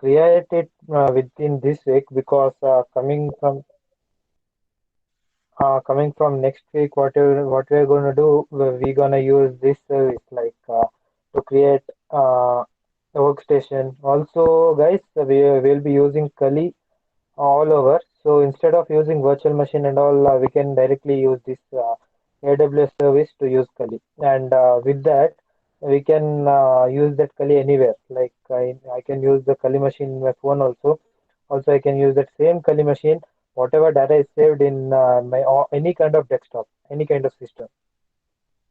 create it within this week because coming from next week, what we're going to do, we're going to use this service like to create a workstation. Also, guys, we will be using Kali all over. So instead of using virtual machine and all, we can directly use this AWS service to use Kali. And with that, we can use that Kali anywhere. Like I can use the Kali machine in my phone also. Also, I can use that same Kali machine, whatever data is saved in my any kind of desktop, any kind of system.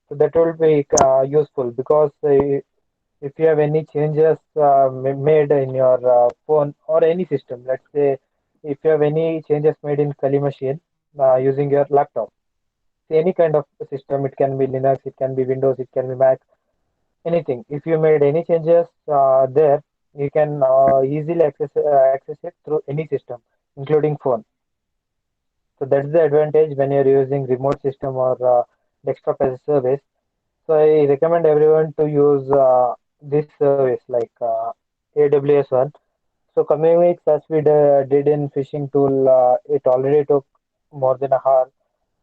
So that will be useful because if you have any changes made in your phone or any system, let's say if you have any changes made in Kali machine using your laptop, say any kind of system, it can be Linux, it can be Windows, it can be Mac, anything. If you made any changes there, you can easily access it through any system, including phone. So that's the advantage when you're using remote system or desktop as a service. So I recommend everyone to use this service like AWS one. So coming weeks, as we did in phishing tool, it already took more than a hour.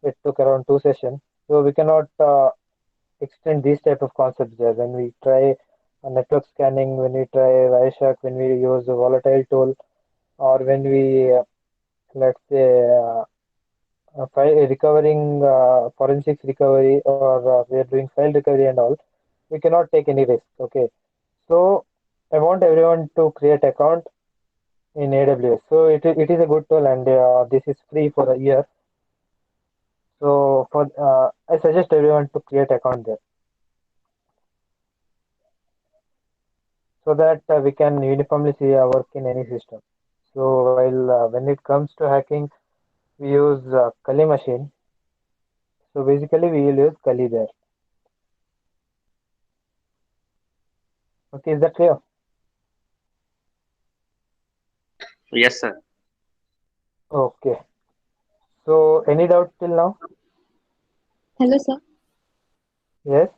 It took around two sessions. So we cannot extend these type of concepts there. When we try network scanning, when we try Wireshark, when we use a volatile tool, or when we let's say recovering forensics recovery, or we are doing file recovery and all, we cannot take any risk. Okay, so I want everyone to create account in AWS. So it is a good tool, and this is free for a year. So for I suggest everyone to create account there so that we can uniformly see our work in any system. So while when it comes to hacking, we use Kali machine. So basically, we will use Kali there. Okay, is that clear? Yes, sir. Okay. So any doubts till now? Hello, sir. Yes.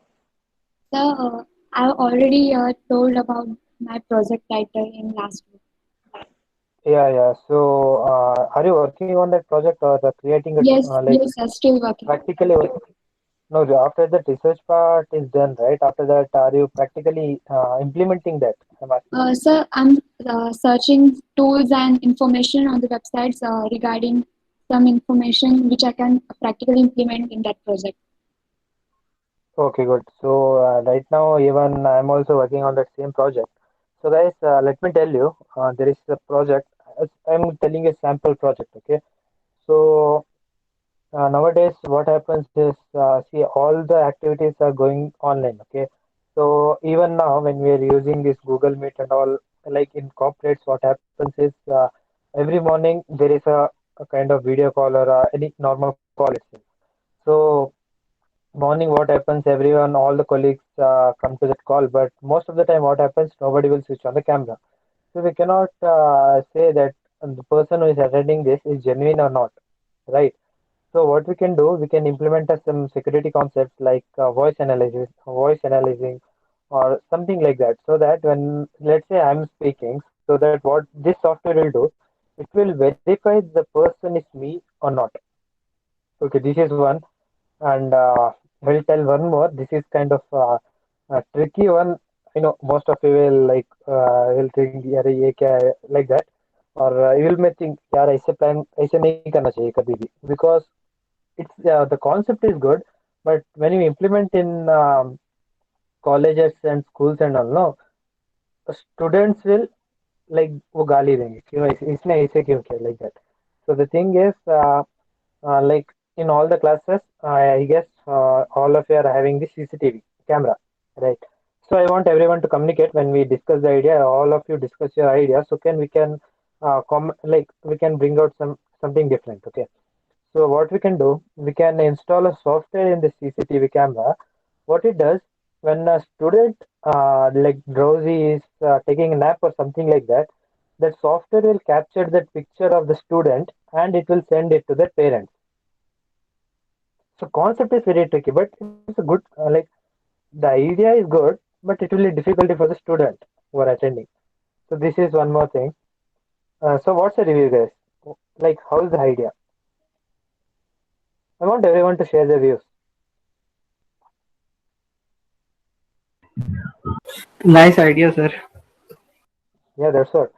Sir, I already told about my project title in last week. Yeah, yeah. So are you working on that project or creating it Yes, like yes, sir. Still working. practically? No, after the research part is done, right? After that, are you practically implementing that? I'm asking. Sir, I'm searching tools and information on the websites regarding some information which I can practically implement in that project. Okay, good. So right now, even I'm also working on that same project. So guys, let me tell you, there is a project. I'm telling a sample project. Okay. So nowadays, what happens is, see, all the activities are going online. Okay. So even now, when we are using this Google Meet and all, like in corporates, what happens is every morning there is a kind of video call or any normal call itself. So morning, what happens? Everyone, all the colleagues come to that call, but most of the time, what happens? Nobody will switch on the camera. So we cannot say that the person who is attending this is genuine or not, right? So what we can do, we can implement some security concepts like voice analysis, voice analyzing, or something like that. So that when, let's say, I'm speaking, so that what this software will do, it will verify the person is me or not. Okay, this is one. And I will tell one more. This is kind of a tricky one. You know, most of you will like will think यार ये क्या है like that, or you will may think यार ऐसे plan ऐसे नहीं करना चाहिए कभी भी because it's the concept is good, but when you implement in colleges and schools and all, no, students will like वो गाली देंगे क्यों इसने ऐसे क्यों किया like that. So the thing is like in all the classes, I guess all of you are having the CCTV camera, right? So I want everyone to communicate when we discuss the idea. All of you discuss your idea, so can we can like we can bring out something different. Okay. So what we can do, we can install a software in the CCTV camera. What it does when a student like drowsy is taking a nap or something like that, that software will capture that picture of the student and it will send it to the parents. So concept is very tricky, but it's a good like the idea is good, but it will be difficulty for the student who are attending. So this is one more thing. So what's the review, guys? Like, how's the idea? I want everyone to share their views. Nice idea, sir. Yeah, that's what.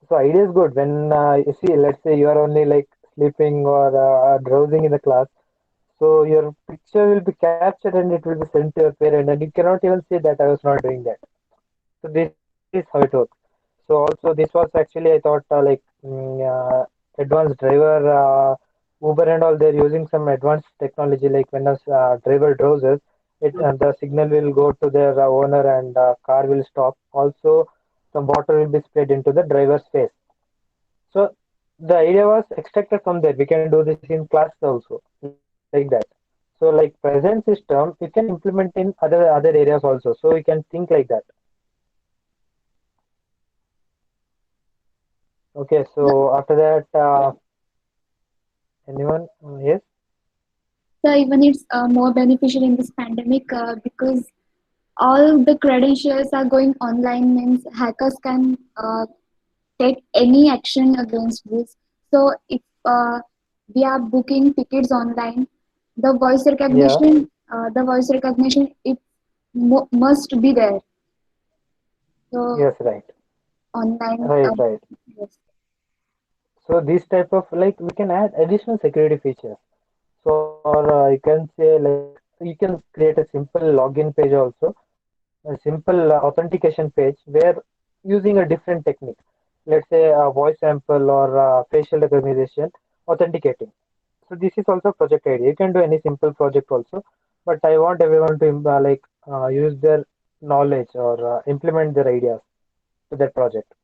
So idea is good when you see, let's say you are only like sleeping or drowsing in the class. So your picture will be captured and it will be sent to your parent, and you cannot even say that I was not doing that. So this is how it works. So also this was actually I thought advanced driver Uber and all they're using some advanced technology like when a driver drowses, it the signal will go to their owner and car will stop. Also, some water will be sprayed into the driver's face. So the idea was extracted from there. We can do this in class also like that. So like present system, we can implement in other areas also. So we can think like that. Okay. So after that, anyone? Yes. So even it's more beneficial in this pandemic because all the credentials are going online means hackers can take any action against this. So if we are booking tickets online, Yeah. the voice recognition, it must be there. So Yes. Right. online, Right. Right. yes. So these type of like we can add additional security features. So or you can say like you can create a simple login page also, a simple authentication page where using a different technique, let's say a voice sample or facial recognition authenticating. So this is also project idea. You can do any simple project also, but I want everyone to use their knowledge or implement their ideas to that project.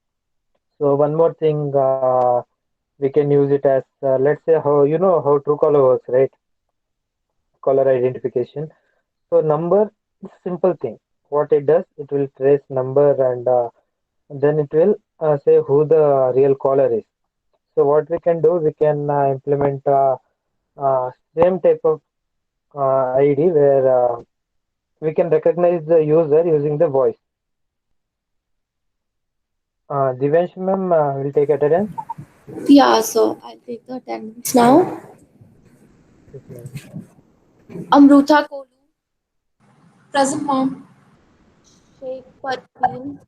So one more thing, we can use it as let's say how you know how Truecaller works, right? Caller identification. So number is simple thing. What it does, it will trace number and then it will say who the real caller is. So what we can do, we can implement same type of ID where we can recognize the user using the voice. Divansh ma'am will take attendance. Yeah, so I'll take the attendance now. Yes, ma'am. Amruta Kolu, Present, mom. Sheikh Parveen,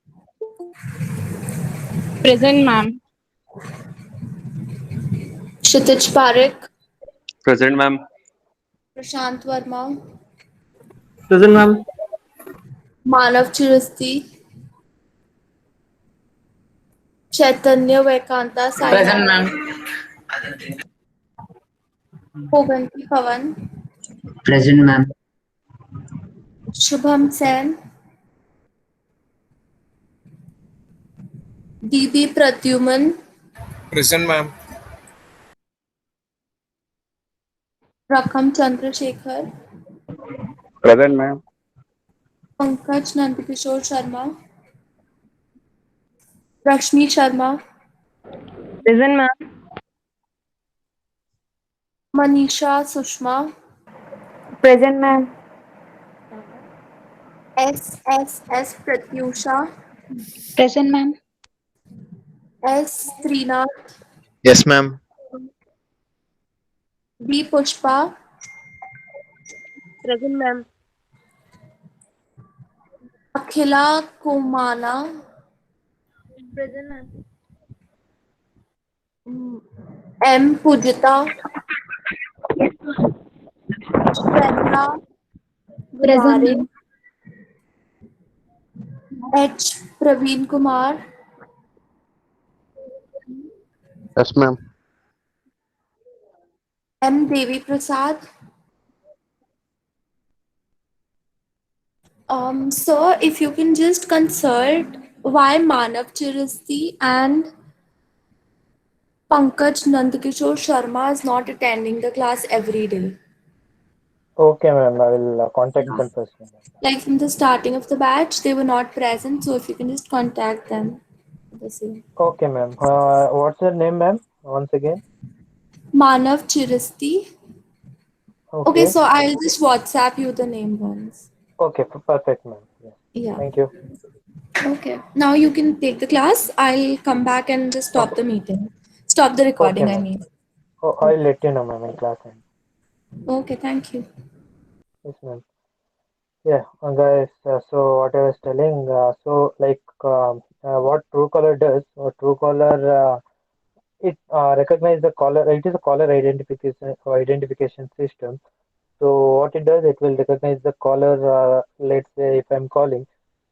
Present, ma'am. Kshitij Parekh, Present, ma'am. Prashant Verma, Present, ma'am. Manav Chirasti, Chaitanya Vaikanta Present, Sainath, ma'am. Poganti Pawan, Present, ma'am. Shubham Sen, Didi Pradyuman, Present, ma'am. Rakham Chandrasekhar, Present, ma'am. Pankaj Nandkishore Sharma, Rashmi Sharma, Present, ma'am. Manisha Sushma, Present, ma'am. SSS Pratyusha, Present, ma'am. S. Srinath, Yes, ma'am. B. Pushpa, Present, ma'am. Akhila Kumana, Present, ma'am. M. Pujita, Shweta Present, Gulare, ma'am. H. Praveen Kumar, Yes, ma'am. M. Devi Prasad. So if you can just consult why Manav Chirasti and Pankaj Nandkishore Sharma is not attending the class every day. Okay, ma'am. I will contact Yeah. them personally. Like from the starting of the batch, they were not present. So if you can just contact them. The same. Okay, ma'am. What's your name, ma'am? Once again. Manav Chirasti. Okay, Okay. so I'll just WhatsApp you the name once. Okay. Perfect, ma'am. Yes. Yeah. Thank you. Okay. Now you can take the class. I'll come back and just stop the meeting. Stop the Okay, recording, I ma'am. mean. Oh, I'll let you know, ma'am, in class end. Okay, thank you. Yes, ma'am. Yeah, guys. So what I was telling, what Truecaller does, or Truecaller, it recognize the caller. It is a caller identification system. So what it does, it will recognize the caller. Let's say if I'm calling,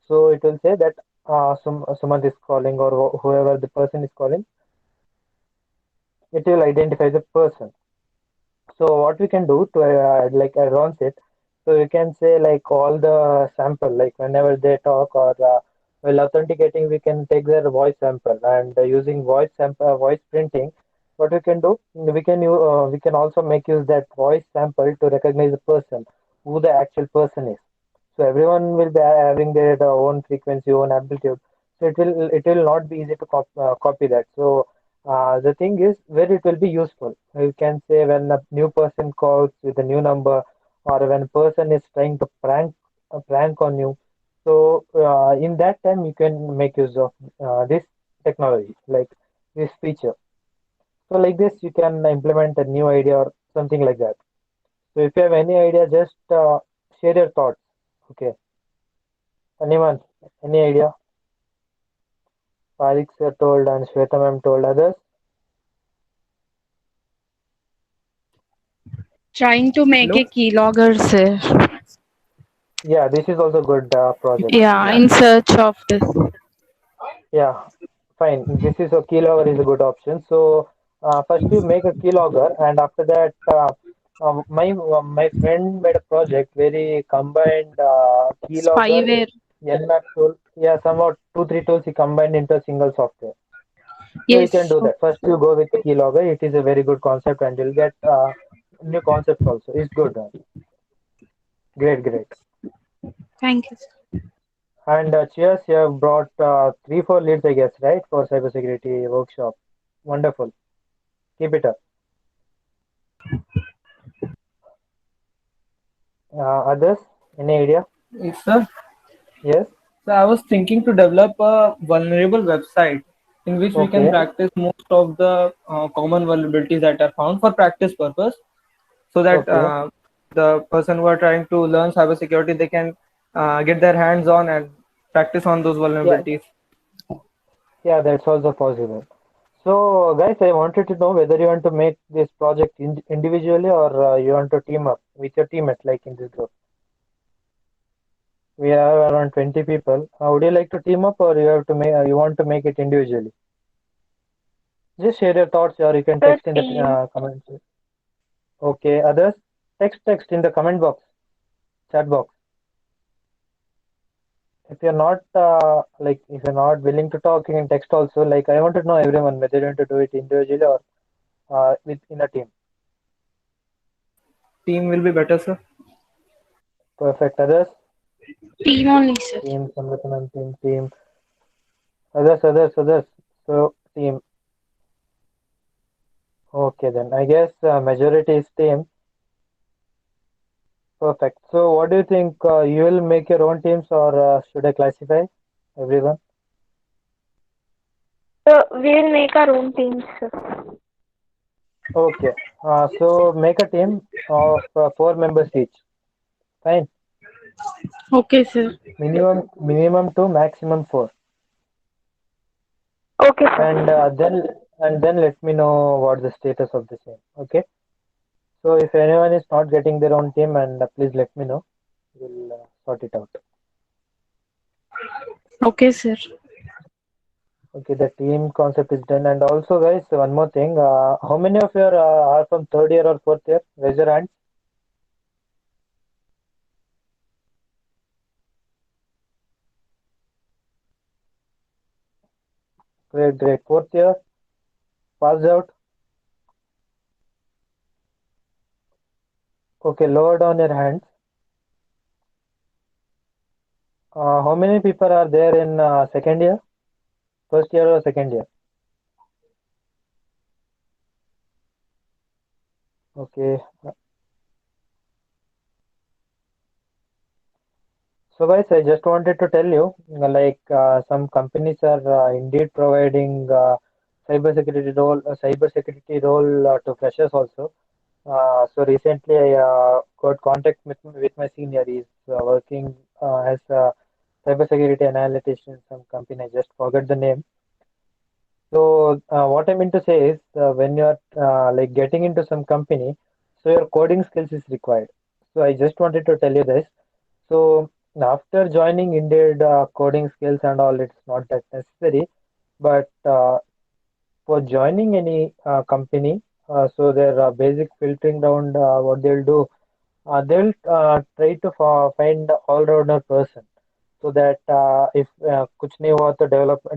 so it will say that someone is calling, or whoever the person is calling. It will identify the person. So what we can do to like advance it, so you can say like all the sample, like whenever they talk or while authenticating, we can take their voice sample and using voice sample, voice printing. What we can do, we can also make use that voice sample to recognize the person, who the actual person is. So everyone will be having their own frequency, own amplitude. So it will not be easy to copy that. So the thing is where it will be useful. You can say when a new person calls with a new number, or when a person is trying to prank on you. So in that time you can make use of this technology, like this feature. So like this you can implement a new idea or something like that. So if you have any idea, just share your thoughts. Okay. Anyone? Any idea? Farik sir told and Shweta ma'am told others. Trying to make Hello? a keylogger, sir. Yeah, this is also good project. Yeah, in search of this. Yeah, fine. This is a keylogger is a good option. So first you make a keylogger, and after that, my friend made a project where he combined keylogger, Spyware. Nmap tool. Yeah, somewhat 2 3 tools he combined into a single software. So you can Yes. do that. First you go with the keylogger. It is a very good concept, and you'll get new concepts also. It's good. Great, great. Thank you. And cheers, you have brought 3 4 leads, I guess, right, for cybersecurity workshop. Wonderful. Keep it up. Others, any idea? Yes, sir. Yes. So I was thinking to develop a vulnerable website in which we can Okay. practice most of the common vulnerabilities that are found for practice purpose, so that Okay. the person who are trying to learn cybersecurity, they can get their hands on and practice on those Yeah. vulnerabilities. Yeah, that's also possible. So, guys, I wanted to know whether you want to make this project individually, or you want to team up with your teammates, like in this group. We have around 20 people. Would you like to team up, or you want to make it individually? Just share your thoughts, or you can The text in the team. comments. Okay, others, text in the comment box, chat box. If you're not if you're not willing to talk, you can text also. Like I want to know everyone whether you want to do it individually or in a team. Team will be better, sir. Perfect. Others, Team only, sir. team, Sangathanam, team. Others. So team. Okay, then I guess majority is team. Perfect. So what do you think? You will make your own teams, or should I classify everyone? So we will make our own teams, sir. Okay. So make a team of 4 members each. Fine. Okay, sir. Minimum 2, maximum 4. Okay, And sir. then let me know what the status of the same. Okay. So if anyone is not getting their own team, and please let me know. We'll sort it out. Okay, sir. Okay, the team concept is done. And also, guys, one more thing. How many of you are from third year or fourth year? Raise your hands. Great, great. Fourth year, passed out. Okay, lower down your hands. How many people are there in second year? First year or second year? Okay. So guys, I just wanted to tell you, some companies are indeed providing cybersecurity role to freshers also. So recently, I got contact with my senior. He's working as a cybersecurity analyst in some company. I just forgot the name. So what I mean to say is, when you're like getting into some company, so your coding skills is required. So I just wanted to tell you this. So after joining Indeed, coding skills and all, it's not that necessary. But for joining any company, so their basic filtering down, what they'll do, they'll try to find all-rounder person, so that if कुछ नहीं हुआ तो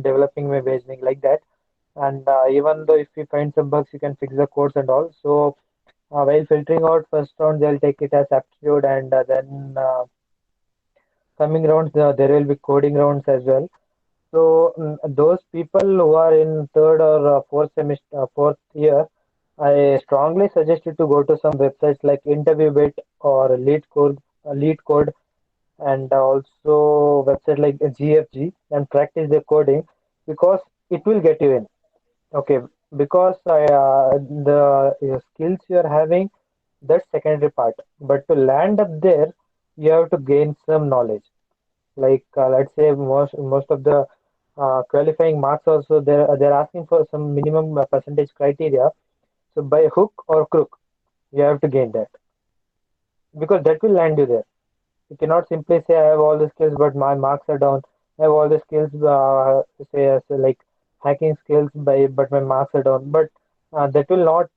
developing में भेजने like that. And even though if you find some bugs, you can fix the codes and all. So while filtering out first round, they'll take it as aptitude, and then coming rounds, there will be coding rounds as well. So those people who are in third or fourth year, I strongly suggest you to go to some websites like InterviewBit or LeetCode, and also website like GFG, and practice the coding, because it will get you in. Okay, because the skills you are having, that's secondary part. But to land up there, you have to gain some knowledge. Like let's say most of the qualifying marks also, they're asking for some minimum percentage criteria. So by hook or crook, you have to gain that, because that will land you there. You cannot simply say I have all the skills but my marks are down. I have all the skills, like hacking skills, but my marks are down. But that will not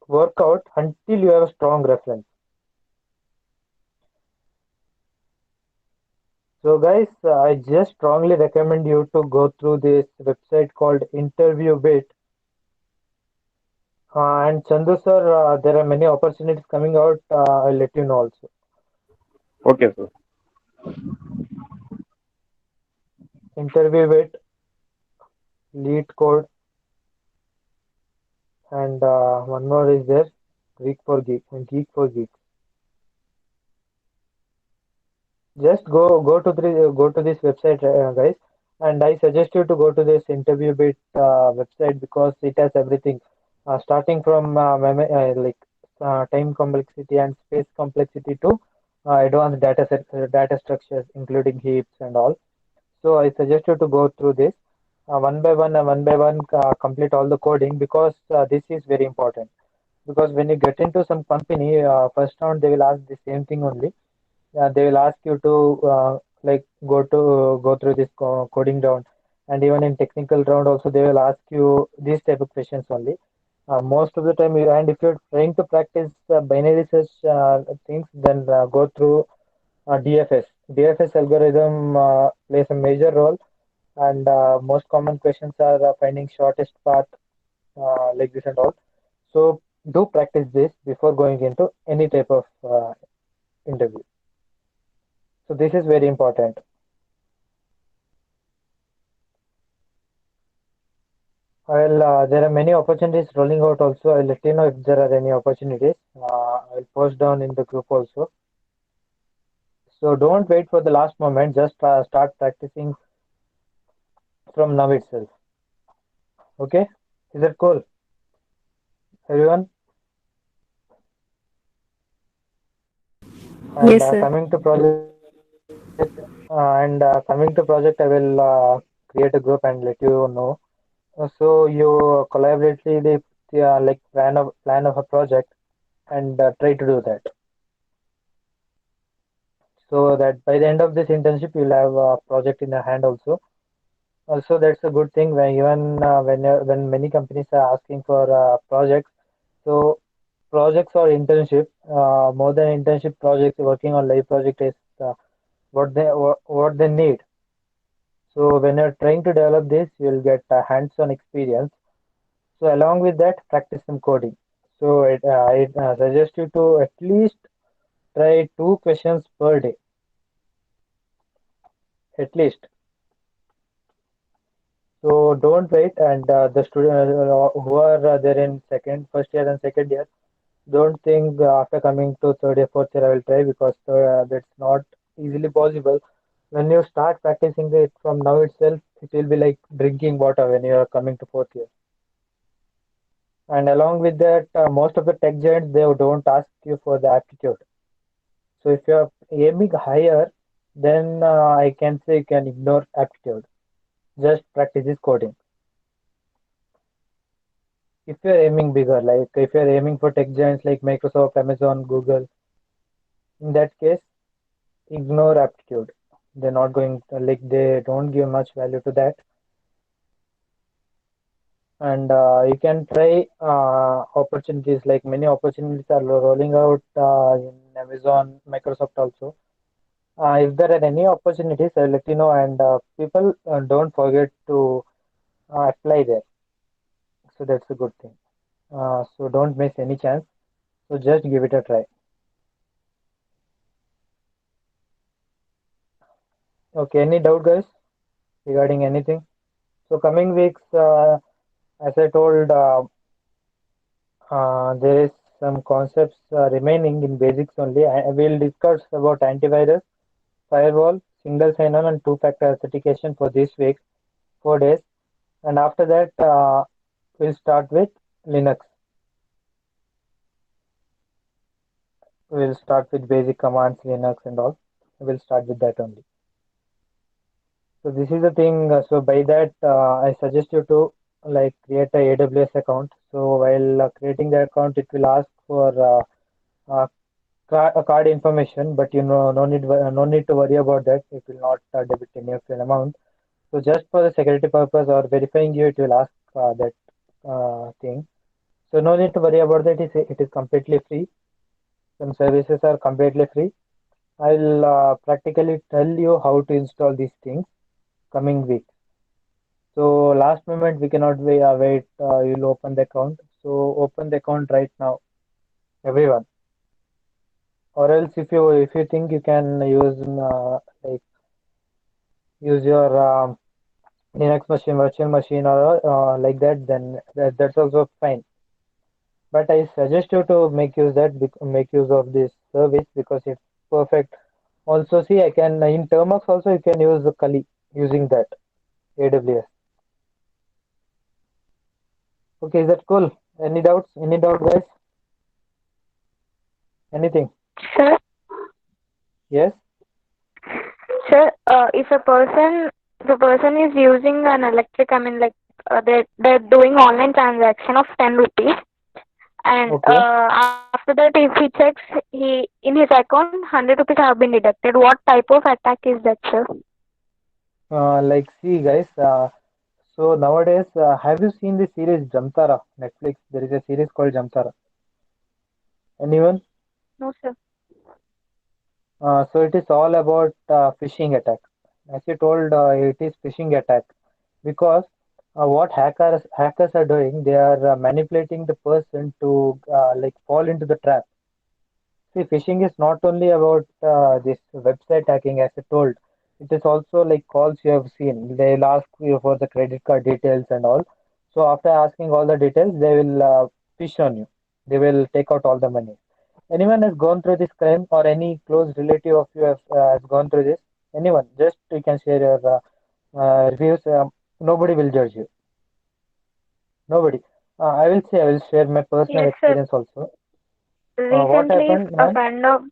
work out until you have a strong reference. So guys, I just strongly recommend you to go through this website called InterviewBit. And Chandu sir, there are many opportunities coming out. I'll let you know also. Okay, sir. InterviewBit, LeetCode, and one more is there, Geek for Geek. Just go to this website, guys, and I suggest you to go to this InterviewBit website, because it has everything, starting from time complexity and space complexity to advanced data structures, including heaps and all. So I suggest you to go through this one by one, complete all the coding, because this is very important. Because when you get into some company, first round they will ask the same thing only. They will ask you to like go through this coding round, and even in technical round also they will ask you these type of questions only. Most of the time, and if you're trying to practice binary search things, then go through DFS. DFS algorithm plays a major role, and most common questions are finding shortest path, like this and all. So do practice this before going into any type of interview. So this is very important. Well, there are many opportunities rolling out also. I'll let you know if there are any opportunities. I'll post down in the group also. So don't wait for the last moment. Just start practicing from now itself. Okay? Is that cool? Everyone? And Yes, sir. coming to project, I will create a group and let you know. So you collaboratively like plan of a project, and try to do that, so that by the end of this internship you'll have a project in your hand also. Also, that's a good thing when even when many companies are asking for projects. So projects or internship, more than internship, projects, working on live project is what they need. So when you're trying to develop this, you'll get hands-on experience. So along with that, practice some coding. So I suggest you to at least try 2 questions per day, at least. So don't wait, and the student who are there in first year and second year, don't think after coming to third year, fourth year I will try, because that's not easily possible. When you start practicing it from now itself, it will be like drinking water when you are coming to fourth year. And along with that, most of the tech giants they don't ask you for the aptitude. So if you are aiming higher, then I can say you can ignore aptitude. Just practice this coding. If you are aiming bigger, like if you are aiming for tech giants like Microsoft, Amazon, Google, in that case, ignore aptitude. They're not going like they don't give much value to that. And you can try opportunities like many opportunities are rolling out in Amazon, Microsoft also. If there are any opportunities, I'll let you know. And people don't forget to apply there. So that's a good thing. So don't miss any chance. So just give it a try. Okay, any doubt, guys, regarding anything? So coming weeks, as I told, there is some concepts remaining in basics only. I will discuss about antivirus, firewall, single sign-on, and two-factor authentication for this week, 4 days. And after that, we'll start with Linux. We'll start with basic commands, Linux, and all. We'll start with that only. So this is the thing. So by that, I suggest you to like create a AWS account. So while creating the account, it will ask for card information, but no need to worry about that. It will not debit any of your amount. So just for the security purpose or verifying you, it will ask that thing. So no need to worry about that. It is completely free. Some services are completely free. I'll practically tell you how to install these things coming week. So last moment we cannot wait. You'll open the account. So open the account right now, everyone. Or else if you think you can use like use your Linux machine, virtual machine, or like that, then that's also fine. But I suggest you to make use of this service because it's perfect. Also, see, I can in Termux also you can use the Kali using that AWS. Okay, is that cool? Any doubts? Any doubt, guys? Anything? Sir, Yes. sir, if the person is using an electric, I mean, like they're doing online transaction of 10 rupees, and Okay. after that, if he checks, he in his account 100 rupees have been deducted. What type of attack is that, sir? Like, see, guys. So nowadays, have you seen the series Jamtara? Netflix. There is a series called Jamtara. Anyone? No, sir. So it is all about phishing attack. As you told, it is phishing attack because what hackers are doing, they are manipulating the person to like fall into the trap. See, phishing is not only about this website hacking, as I told. It is also like calls you have seen. They'll ask you for the credit card details and all. So after asking all the details, they will fish on you. They will take out all the money. Anyone has gone through this crime or any close relative of you has gone through this? Anyone? Just you can share your reviews. Nobody will judge you. Nobody. I will share my personal Yes, sir. experience also. What Recently, happened, a man? friend of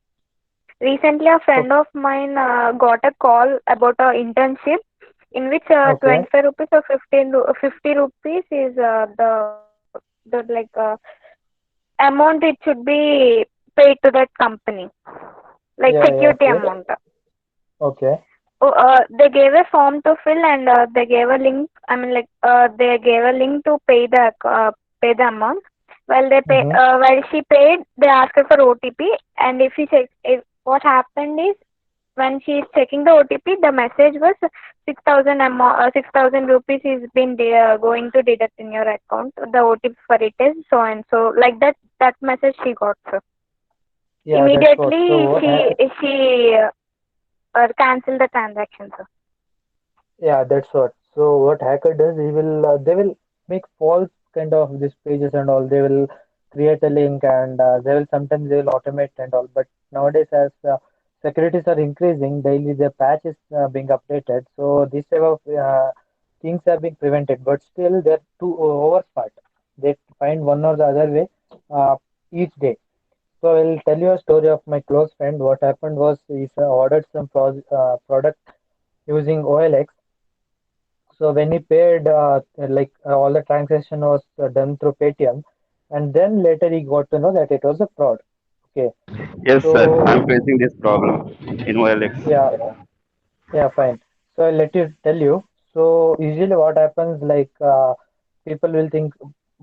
recently a O- friend of mine got a call about a internship in which Okay. 25 rupees or 50 rupees is the like amount it should be paid to that company, like Yeah, yeah, security okay. amount. Okay. Oh, they gave a form to fill and they gave a link. I mean, like they gave a link to pay the amount. Mm-hmm. While she paid, they asked her for OTP. And if what happened is when she is checking the OTP, the message was 6,000 rupees is been going to deduct in your account. The OTP for it is so and so. Like that, that message she got. So Yeah, that's what. So immediately what hacker? she cancelled the transaction. So Yeah, that's what. So what hacker does, they will make false kind of these pages and all. They will create a link and they will sometimes they will automate and all. But nowadays, as securities are increasing daily. The patch is being updated. So this type of things are being prevented, but still they're too oversmart. They find one or the other way each day. So I'll tell you a story of my close friend. What happened was he ordered some product using OLX. So when he paid, all the transaction was done through Paytm, and then later he got to know that it was a fraud. Okay, Yes, sir. I'm so facing this problem in OLX. yeah, yeah, fine. So I'll let you tell you. So usually what happens, people will think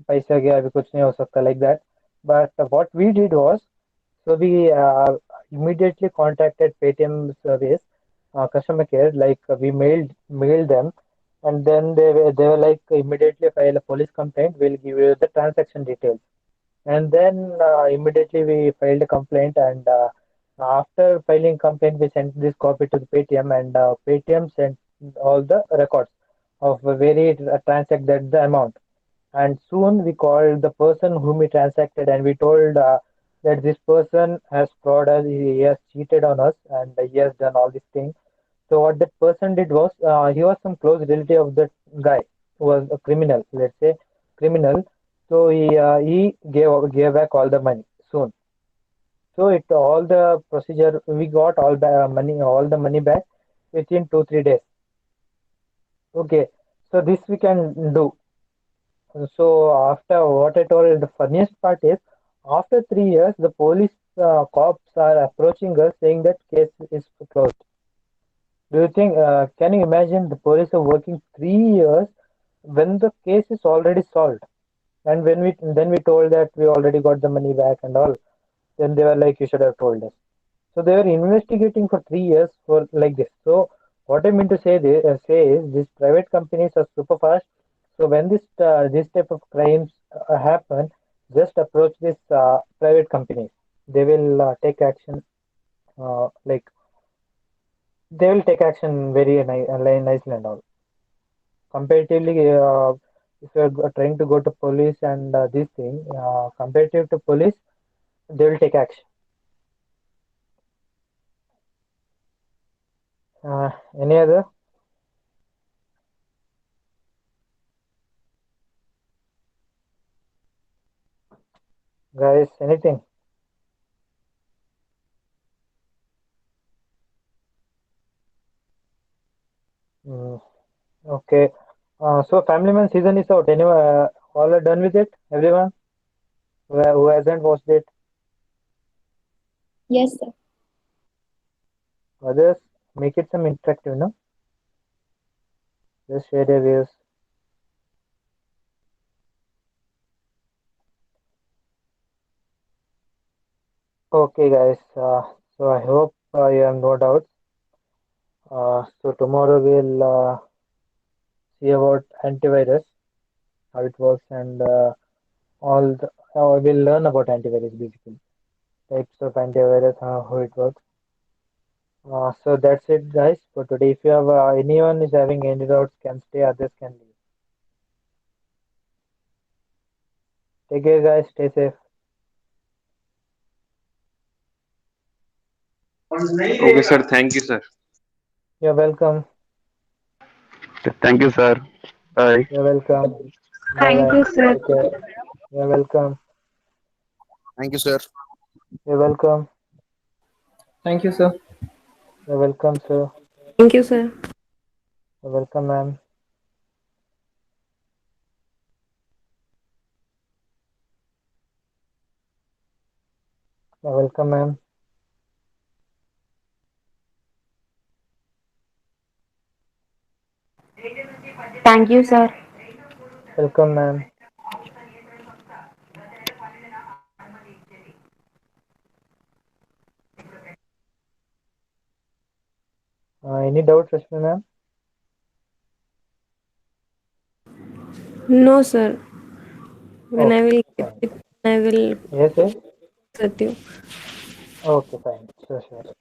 paisa gaya abhi kuch nahi ho sakta like that. But what we did was, so we immediately contacted Paytm service customer care. We mailed them, and then they were like, immediately file a police complaint. We'll give you the transaction details. And then immediately we filed a complaint, and after filing complaint, we sent this copy to the Paytm, and Paytm sent all the records of where he transacted the amount. And soon we called the person whom he transacted, and we told that this person has fraud us, he has cheated on us, and he has done all these things. So what that person did was, he was some close relative of that guy who was a criminal, let's say criminal. So he gave back all the money soon. So it all the procedure, we got all the money back within 2 3 days. Okay, so this we can do. So after what I told, the funniest part is, after 3 years, the police cops are approaching us saying that case is closed. Do you think? Can you imagine the police are working 3 years when the case is already solved? And when we told that we already got the money back and all, then they were like, you should have told us. So they were investigating for 3 years for like this. So what I mean to say is, these private companies are super fast. So when this type of crimes happen, just approach this private companies. They will take action. Like they will take action very nicely and all. Comparatively, if you are trying to go to police and this thing, comparative to police, they will take action. Any other guys? Anything? Mm, okay. So Family Man season is out. Anyone, all are done with it? Everyone who hasn't watched it? Yes, sir. Others, make it some interactive, no? Just share your views. Okay, guys. So I hope you have no doubts. So tomorrow we'll see about antivirus, how it works, and we'll learn about antivirus basically, types of antivirus, how it works. So that's it, guys, for today. If you have anyone is having any doubts, can stay. Others can leave. Take care, guys. Stay safe. Okay, sir. Thank you, sir. You're welcome. Thank you, sir. Bye. You're welcome. Bye Thank bye. you, sir. Take care. You're welcome. Thank you, sir. You're welcome. Thank you, sir. You're welcome, sir. Thank you, sir. You're welcome, ma'am. You're welcome, ma'am. Thank you, sir. Welcome, ma'am. Any doubts, Rashmi, ma'am? No, sir. When I Okay, will get fine. it, I will Yes, yes. set you. Okay, fine. Sure, sure.